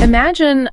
Imagine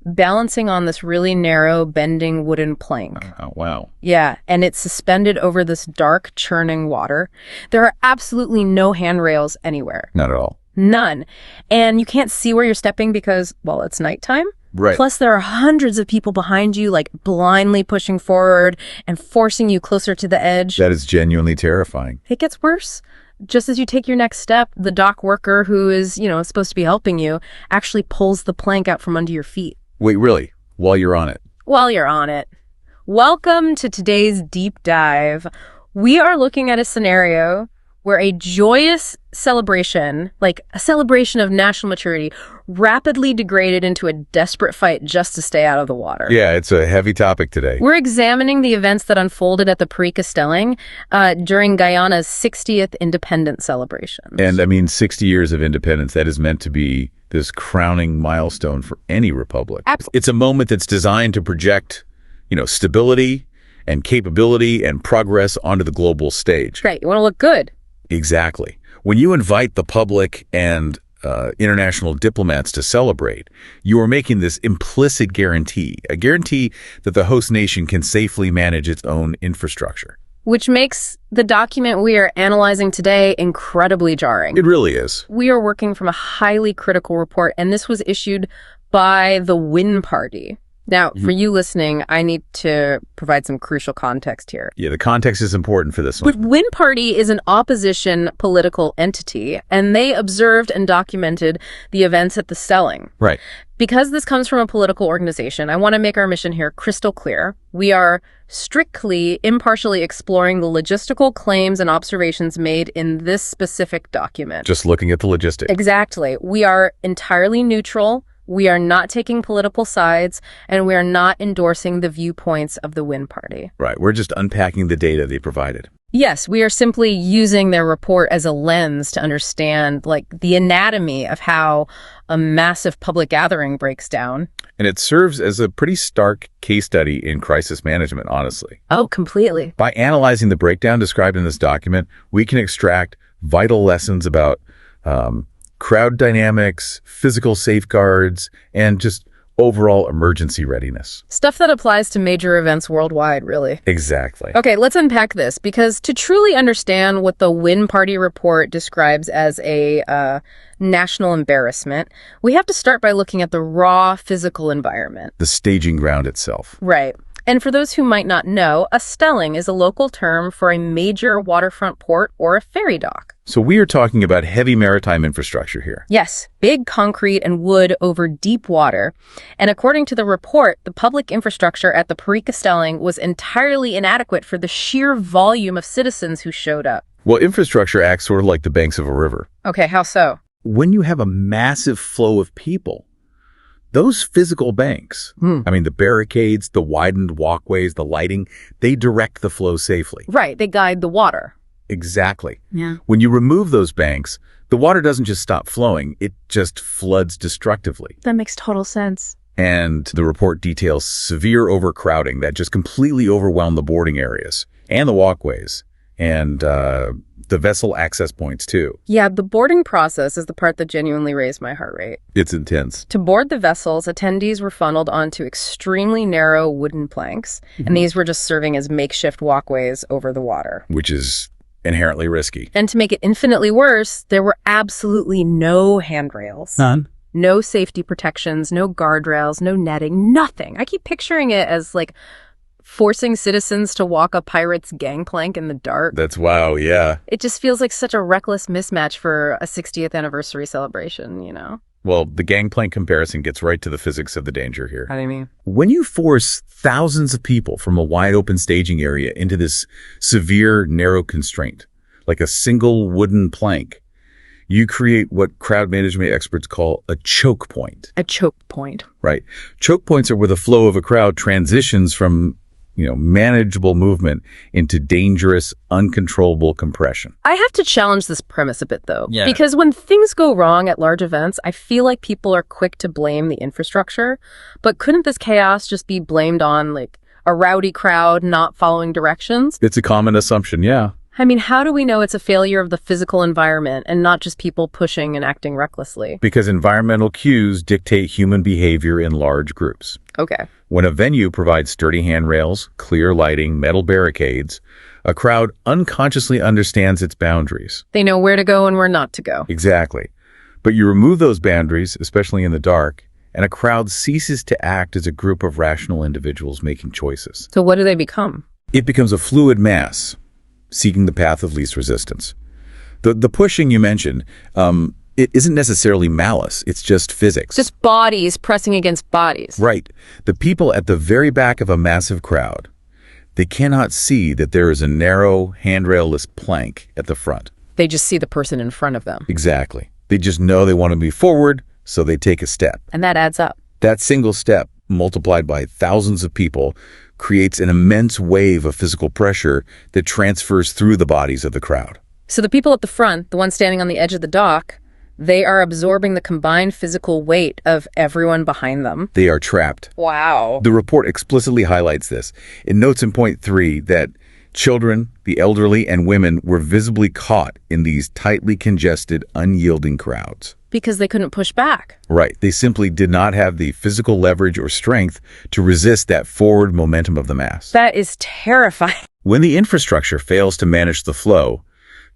balancing on this really narrow, bending wooden plank. Oh, wow. Yeah, and it's suspended over this dark, churning water. There are absolutely no handrails anywhere. Not at all. None. And you can't see where you're stepping because, well, it's nighttime. Right. Plus, there are hundreds of people behind you, like blindly pushing forward and forcing you closer to the edge. That is genuinely terrifying. It gets worse. Just as you take your next step, the dock worker who is, supposed to be helping you actually pulls the plank out from under your feet. Wait, really? While you're on it? While you're on it. Welcome to today's deep dive. We are looking at a scenario where a joyous celebration, like a celebration of national maturity, rapidly degraded into a desperate fight just to stay out of the water. Yeah, it's a heavy topic today. We're examining the events that unfolded at the Parika Stelling during Guyana's 60th independence celebrations. And 60 years of independence, that is meant to be this crowning milestone for any republic. Absolutely. It's a moment that's designed to project, stability and capability and progress onto the global stage. Right. You want to look good. Exactly. When you invite the public and international diplomats to celebrate, you are making this implicit guarantee, a guarantee that the host nation can safely manage its own infrastructure. Which makes the document we are analyzing today incredibly jarring. It really is. We are working from a highly critical report, and this was issued by the Win Party. Now, for you listening, I need to provide some crucial context here. Yeah, the context is important for this one. But Win Party is an opposition political entity, and they observed and documented the events at the Stelling. Right. Because this comes from a political organization, I want to make our mission here crystal clear. We are strictly, impartially exploring the logistical claims and observations made in this specific document. Just looking at the logistics. Exactly. We are entirely neutral. We are not taking political sides, and we are not endorsing the viewpoints of the Win Party. Right. We're just unpacking the data they provided. Yes, we are simply using their report as a lens to understand, the anatomy of how a massive public gathering breaks down. And it serves as a pretty stark case study in crisis management, honestly. Oh, completely. By analyzing the breakdown described in this document, we can extract vital lessons about crowd dynamics, physical safeguards, and just overall emergency readiness. Stuff that applies to major events worldwide, really. Exactly. Okay, let's unpack this, because to truly understand what the Win Party report describes as a national embarrassment, we have to start by looking at the raw physical environment. The staging ground itself. Right. And for those who might not know, a stelling is a local term for a major waterfront port or a ferry dock. So we are talking about heavy maritime infrastructure here. Yes, big concrete and wood over deep water. And according to the report, the public infrastructure at the Parika Stelling was entirely inadequate for the sheer volume of citizens who showed up. Well, infrastructure acts sort of like the banks of a river. Okay, how so? When you have a massive flow of people, those physical banks, the barricades, the widened walkways, the lighting, they direct the flow safely. Right, they guide the water. Exactly. Yeah. When you remove those banks, the water doesn't just stop flowing, it just floods destructively. That makes total sense. And the report details severe overcrowding that just completely overwhelmed the boarding areas and the walkways and the vessel access points too. Yeah, the boarding process is the part that genuinely raised my heart rate. It's intense. To board the vessels, attendees were funneled onto extremely narrow wooden planks, and these were just serving as makeshift walkways over the water. Which is inherently risky. And to make it infinitely worse, there were absolutely no handrails. None. No safety protections, no guardrails, no netting, nothing. I keep picturing it as like forcing citizens to walk a pirate's gangplank in the dark. That's wow, yeah. It just feels like such a reckless mismatch for a 60th anniversary celebration, you know? Well, the gangplank comparison gets right to the physics of the danger here. How do you mean? When you force thousands of people from a wide open staging area into this severe, narrow constraint, like a single wooden plank, you create what crowd management experts call a choke point. A choke point. Right. Choke points are where the flow of a crowd transitions from manageable movement into dangerous, uncontrollable compression. I have to challenge this premise a bit, though. Yeah. Because when things go wrong at large events, I feel like people are quick to blame the infrastructure. But couldn't this chaos just be blamed on, like, a rowdy crowd not following directions? It's a common assumption, yeah. I mean, how do we know it's a failure of the physical environment and not just people pushing and acting recklessly? Because environmental cues dictate human behavior in large groups. Okay. When a venue provides sturdy handrails, clear lighting, metal barricades, a crowd unconsciously understands its boundaries. They know where to go and where not to go. Exactly. But you remove those boundaries, especially in the dark, and a crowd ceases to act as a group of rational individuals making choices. So what do they become? It becomes a fluid mass, seeking the path of least resistance. The pushing you mentioned, it isn't necessarily malice. It's just physics. Just bodies pressing against bodies. Right. The people at the very back of a massive crowd, they cannot see that there is a narrow, handrail-less plank at the front. They just see the person in front of them. Exactly. They just know they want to move forward, so they take a step. And that adds up. That single step, multiplied by thousands of people, creates an immense wave of physical pressure that transfers through the bodies of the crowd. So the people at the front, the ones standing on the edge of the dock, they are absorbing the combined physical weight of everyone behind them. They are trapped. Wow. The report explicitly highlights this. It notes in point 3 that children, the elderly, and women were visibly caught in these tightly congested, unyielding crowds. Because they couldn't push back. Right. They simply did not have the physical leverage or strength to resist that forward momentum of the mass. That is terrifying. When the infrastructure fails to manage the flow,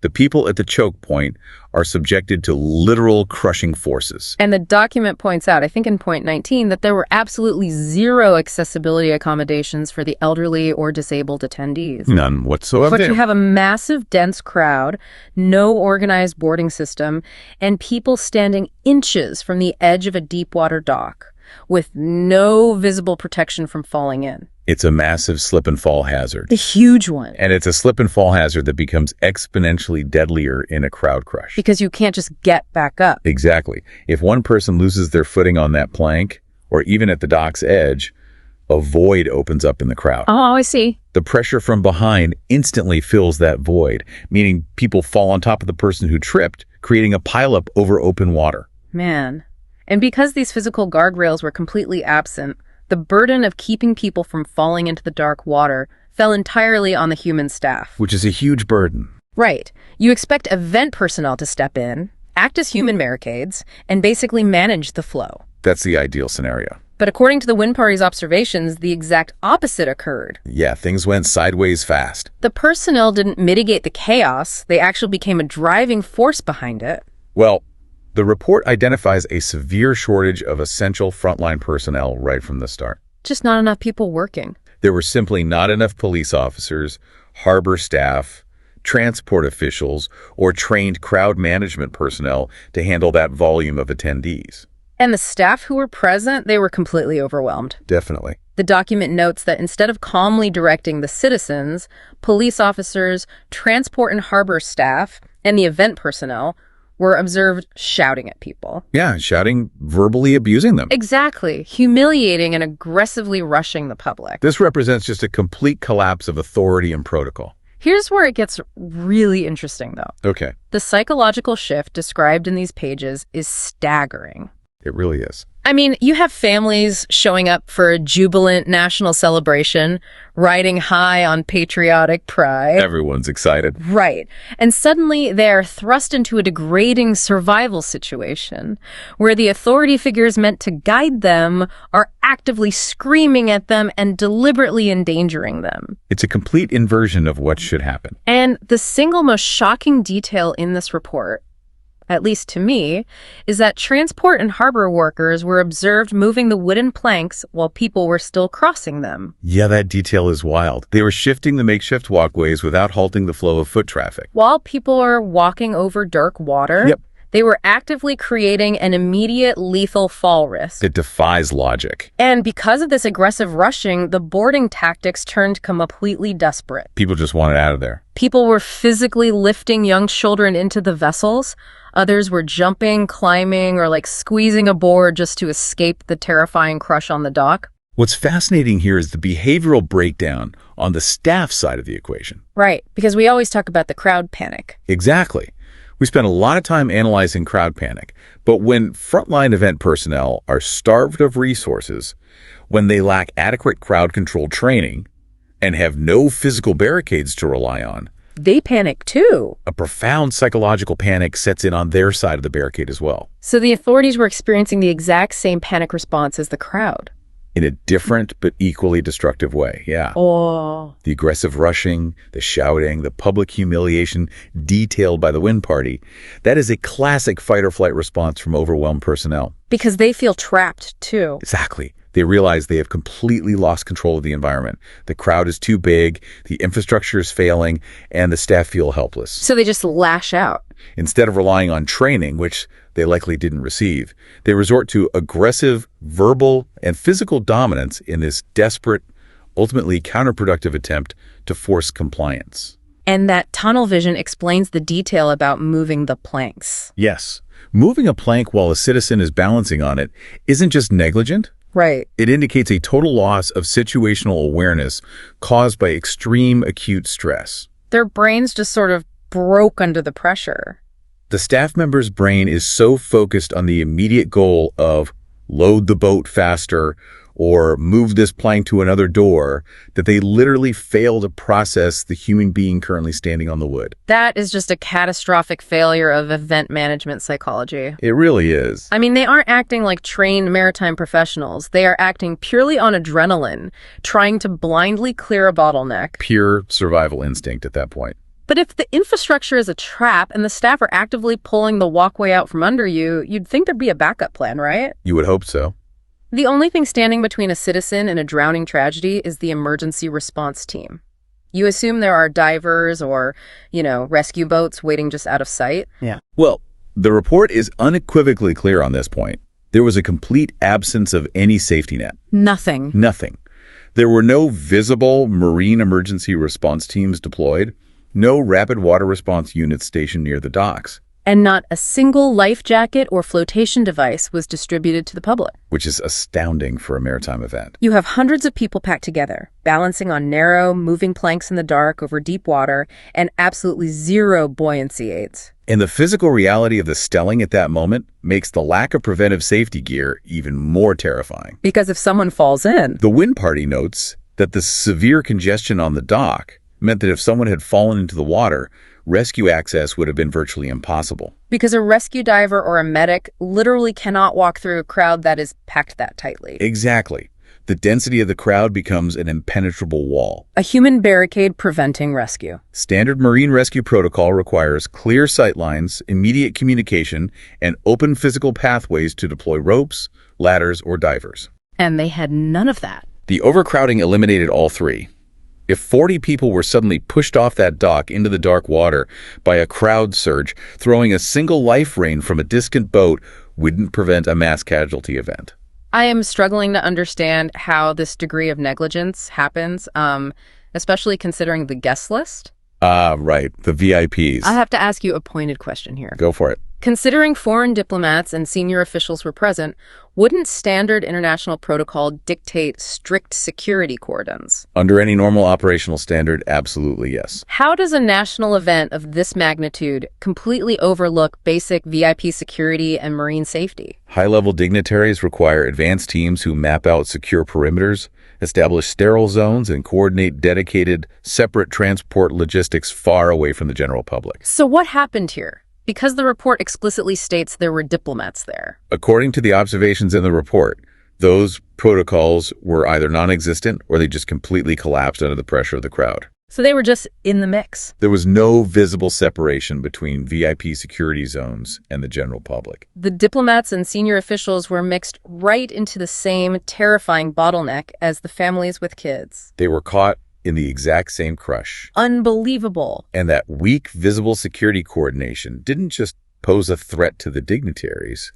the people at the choke point are subjected to literal crushing forces. And the document points out, I think in point 19, that there were absolutely zero accessibility accommodations for the elderly or disabled attendees. None whatsoever. But you have a massive, dense crowd, no organized boarding system, and people standing inches from the edge of a deep water dock with no visible protection from falling in. It's a massive slip and fall hazard. A huge one. And it's a slip and fall hazard that becomes exponentially deadlier in a crowd crush. Because you can't just get back up. Exactly. If one person loses their footing on that plank, or even at the dock's edge, a void opens up in the crowd. Oh, I see. The pressure from behind instantly fills that void, meaning people fall on top of the person who tripped, creating a pileup over open water. Man. And because these physical guardrails were completely absent, the burden of keeping people from falling into the dark water fell entirely on the human staff. Which is a huge burden. Right. You expect event personnel to step in, act as human barricades, and basically manage the flow. That's the ideal scenario. But according to the Wind Party's observations, the exact opposite occurred. Yeah, things went sideways fast. The personnel didn't mitigate the chaos. They actually became a driving force behind it. Well, the report identifies a severe shortage of essential frontline personnel right from the start. Just not enough people working. There were simply not enough police officers, harbor staff, transport officials, or trained crowd management personnel to handle that volume of attendees. And the staff who were present, they were completely overwhelmed. Definitely. The document notes that instead of calmly directing the citizens, police officers, transport and harbor staff, and the event personnel were observed shouting at people. Yeah, shouting, verbally abusing them. Exactly. Humiliating and aggressively rushing the public. This represents just a complete collapse of authority and protocol. Here's where it gets really interesting, though. Okay. The psychological shift described in these pages is staggering. It really is. I mean, you have families showing up for a jubilant national celebration, riding high on patriotic pride. Everyone's excited. Right. And suddenly they're thrust into a degrading survival situation where the authority figures meant to guide them are actively screaming at them and deliberately endangering them. It's a complete inversion of what should happen. And the single most shocking detail in this report, at least to me, is that transport and harbor workers were observed moving the wooden planks while people were still crossing them. Yeah, that detail is wild. They were shifting the makeshift walkways without halting the flow of foot traffic. While people are walking over dark water, Yep. they were actively creating an immediate lethal fall risk. It defies logic. And because of this aggressive rushing, the boarding tactics turned completely desperate. People just wanted out of there. People were physically lifting young children into the vessels. Others were jumping, climbing, or squeezing aboard just to escape the terrifying crush on the dock. What's fascinating here is the behavioral breakdown on the staff side of the equation. Right, because we always talk about the crowd panic. Exactly. We spend a lot of time analyzing crowd panic, but when frontline event personnel are starved of resources, when they lack adequate crowd control training, and have no physical barricades to rely on, They panic too. a profound psychological panic sets in on their side of the barricade as well, So the authorities were experiencing the exact same panic response as the crowd. in a different but equally destructive way. Yeah. Oh. The aggressive rushing, the shouting, the public humiliation detailed by the Wind Party, that is a classic fight-or-flight response from overwhelmed personnel. Because they feel trapped too. Exactly. They realize they have completely lost control of the environment. The crowd is too big, the infrastructure is failing, and the staff feel helpless. So they just lash out. Instead of relying on training, which they likely didn't receive, they resort to aggressive verbal and physical dominance in this desperate, ultimately counterproductive attempt to force compliance. And that tunnel vision explains the detail about moving the planks. Yes, moving a plank while a citizen is balancing on it isn't just negligent. Right. It indicates a total loss of situational awareness caused by extreme acute stress. Their brains just sort of broke under the pressure. The staff member's brain is so focused on the immediate goal of load the boat faster or move this plank to another door that they literally fail to process the human being currently standing on the wood. That is just a catastrophic failure of event management psychology. It really is. I mean, they aren't acting like trained maritime professionals. They are acting purely on adrenaline, trying to blindly clear a bottleneck. Pure survival instinct at that point. But if the infrastructure is a trap and the staff are actively pulling the walkway out from under you, you'd think there'd be a backup plan, right? You would hope so. The only thing standing between a citizen and a drowning tragedy is the emergency response team. You assume there are divers or, rescue boats waiting just out of sight. Yeah. Well, the report is unequivocally clear on this point. There was a complete absence of any safety net. Nothing. Nothing. There were no visible marine emergency response teams deployed, no rapid water response units stationed near the docks. And not a single life jacket or flotation device was distributed to the public. Which is astounding for a maritime event. You have hundreds of people packed together, balancing on narrow, moving planks in the dark over deep water, and absolutely zero buoyancy aids. And the physical reality of the stelling at that moment makes the lack of preventive safety gear even more terrifying. Because if someone falls in... The Wind Party notes that the severe congestion on the dock meant that if someone had fallen into the water, rescue access would have been virtually impossible. Because a rescue diver or a medic literally cannot walk through a crowd that is packed that tightly. Exactly. The density of the crowd becomes an impenetrable wall. A human barricade preventing rescue. Standard marine rescue protocol requires clear sightlines, immediate communication, and open physical pathways to deploy ropes, ladders, or divers. And they had none of that. The overcrowding eliminated all three. If 40 people were suddenly pushed off that dock into the dark water by a crowd surge, throwing a single life ring from a distant boat wouldn't prevent a mass casualty event. I am struggling to understand how this degree of negligence happens, especially considering the guest list. Right. The VIPs. I have to ask you a pointed question here. Go for it. Considering foreign diplomats and senior officials were present, wouldn't standard international protocol dictate strict security cordons? Under any normal operational standard, absolutely yes. How does a national event of this magnitude completely overlook basic VIP security and marine safety? High-level dignitaries require advanced teams who map out secure perimeters, establish sterile zones, and coordinate dedicated, separate transport logistics far away from the general public. So what happened here? Because the report explicitly states there were diplomats there. According to the observations in the report, those protocols were either non-existent or they just completely collapsed under the pressure of the crowd. So they were just in the mix. There was no visible separation between VIP security zones and the general public. The diplomats and senior officials were mixed right into the same terrifying bottleneck as the families with kids. They were caught in the exact same crush. Unbelievable. And that weak, visible security coordination didn't just pose a threat to the dignitaries.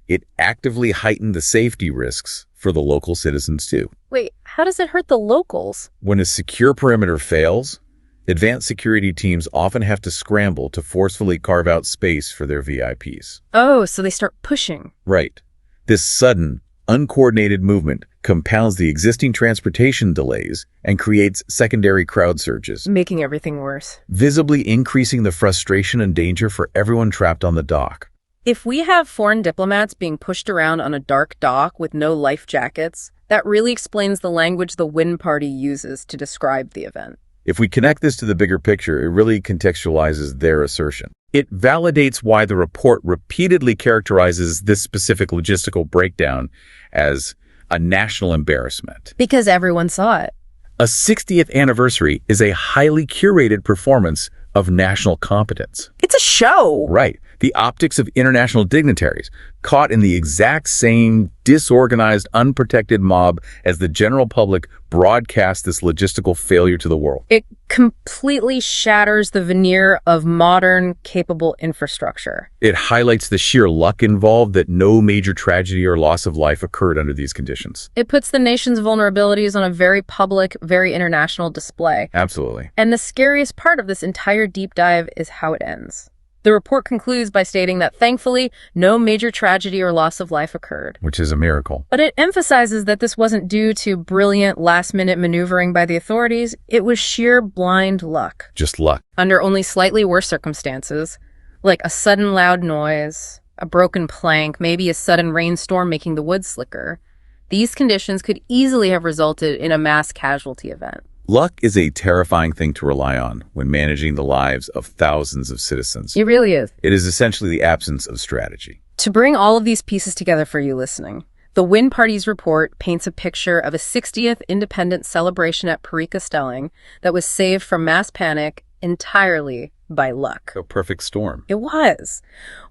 It actively heightened the safety risks for the local citizens, too. Wait, how does it hurt the locals? When a secure perimeter fails, advanced security teams often have to scramble to forcefully carve out space for their VIPs. Oh, so they start pushing. Right. This sudden, uncoordinated movement compounds the existing transportation delays and creates secondary crowd surges, Making everything worse. visibly increasing the frustration and danger for everyone trapped on the dock. If we have foreign diplomats being pushed around on a dark dock with no life jackets, that really explains the language the Win Party uses to describe the event. If we connect this to the bigger picture, it really contextualizes their assertion. It validates why the report repeatedly characterizes this specific logistical breakdown as a national embarrassment. Because everyone saw it. A 60th anniversary is a highly curated performance of national competence. It's a show. Right. The optics of international dignitaries, caught in the exact same disorganized, unprotected mob as the general public, broadcast this logistical failure to the world. It completely shatters the veneer of modern, capable infrastructure. It highlights the sheer luck involved that no major tragedy or loss of life occurred under these conditions. It puts the nation's vulnerabilities on a very public, very international display. Absolutely. And the scariest part of this entire deep dive is how it ends. The report concludes by stating that, thankfully, no major tragedy or loss of life occurred. Which is a miracle. But it emphasizes that this wasn't due to brilliant last-minute maneuvering by the authorities. It was sheer blind luck. Just luck. Under only slightly worse circumstances, like a sudden loud noise, a broken plank, maybe a sudden rainstorm making the wood slicker, these conditions could easily have resulted in a mass casualty event. Luck is a terrifying thing to rely on when managing the lives of thousands of citizens. It really is. It is essentially the absence of strategy. To bring all of these pieces together for you listening, the Win Party's report paints a picture of a 60th independence celebration at Parika Stelling that was saved from mass panic entirely by luck. A perfect storm. It was.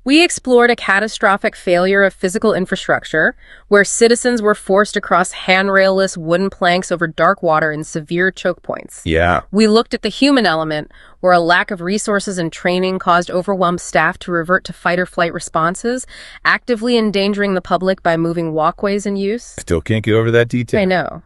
We explored a catastrophic failure of physical infrastructure where citizens were forced across handrailless wooden planks over dark water in severe choke points. Yeah. We looked at the human element where a lack of resources and training caused overwhelmed staff to revert to fight-or-flight responses, actively endangering the public by moving walkways in use. Still can't get over that detail. I know.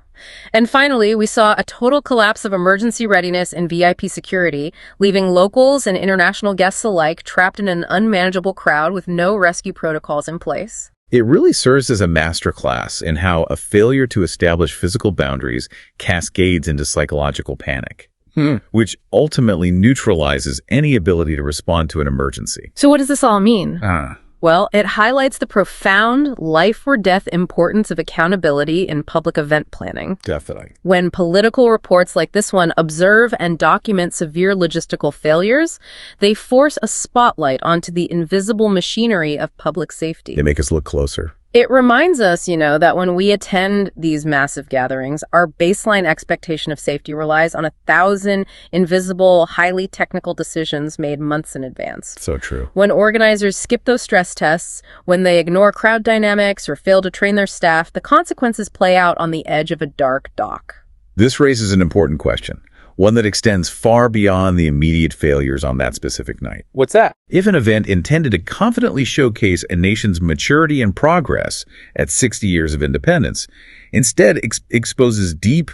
And finally, we saw a total collapse of emergency readiness and VIP security, leaving locals and international guests alike trapped in an unmanageable crowd with no rescue protocols in place. It really serves as a masterclass in how a failure to establish physical boundaries cascades into psychological panic, which ultimately neutralizes any ability to respond to an emergency. So what does this all mean? Ah. Well, it highlights the profound life-or-death importance of accountability in public event planning. Definitely. When political reports like this one observe and document severe logistical failures, they force a spotlight onto the invisible machinery of public safety. They make us look closer. It reminds us, that when we attend these massive gatherings, our baseline expectation of safety relies on 1,000 invisible, highly technical decisions made months in advance. So true. When organizers skip those stress tests, when they ignore crowd dynamics or fail to train their staff, the consequences play out on the edge of a dark dock. This raises an important question, one that extends far beyond the immediate failures on that specific night. What's that? If an event intended to confidently showcase a nation's maturity and progress at 60 years of independence instead exposes deep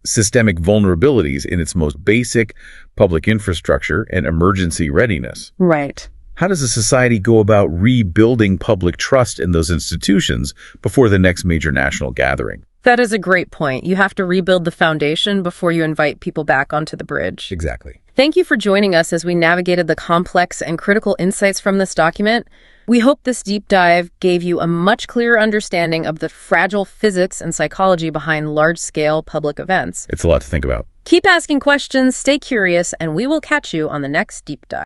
systemic vulnerabilities in its most basic public infrastructure and emergency readiness. Right. How does a society go about rebuilding public trust in those institutions before the next major national gathering? That is a great point. You have to rebuild the foundation before you invite people back onto the bridge. Exactly. Thank you for joining us as we navigated the complex and critical insights from this document. We hope this deep dive gave you a much clearer understanding of the fragile physics and psychology behind large-scale public events. It's a lot to think about. Keep asking questions, stay curious, and we will catch you on the next deep dive.